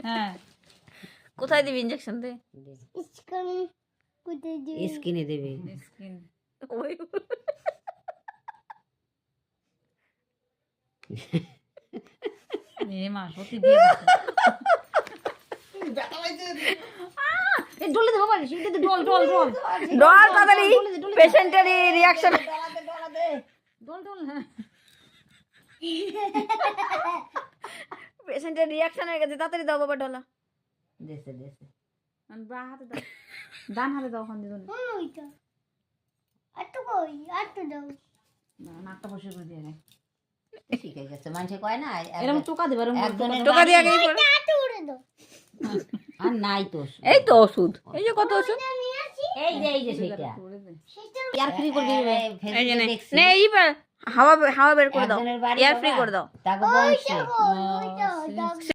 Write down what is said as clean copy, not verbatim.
হ্যাঁ কোথায় দিবি ইনজেকশন দে? স্কিনে দেবে। স্কিন ওই এ মা সত্যি দিয়ে ডলে দেবো পারিস ডল ডল ডল ডল তাড়াতাড়ি, পেশেন্টের রিঅ্যাকশন। ডল ডল হ্যাঁ পেশেন্টের রিঅ্যাকশন হয়ে গেছে, তাড়াতাড়ি দাও বাবা ডলা। দেশে দেশে বা হাতে দাও, ডান হাতে দাও ওখান দিয়ে নাকটা বসে করে দিয়ে নেয় শিখে গেছে। মানুষে কয় না এরকম টোকা দেবে একজনের টোকা দিয়ে আগেই পড়ে। আর নাই তো ওষুধ। এই তো ওষুধ, এই যে কত ওষুধ। এই যে সেটা ইয়ার ফ্রি করে দিবে এই যে নে, দেখছি নে এই হাওয়া হাওয়া বের করে দাও, একজনের বাড়ি এয়ার ফ্রি বাবা, করে দাও। তাকে বলছে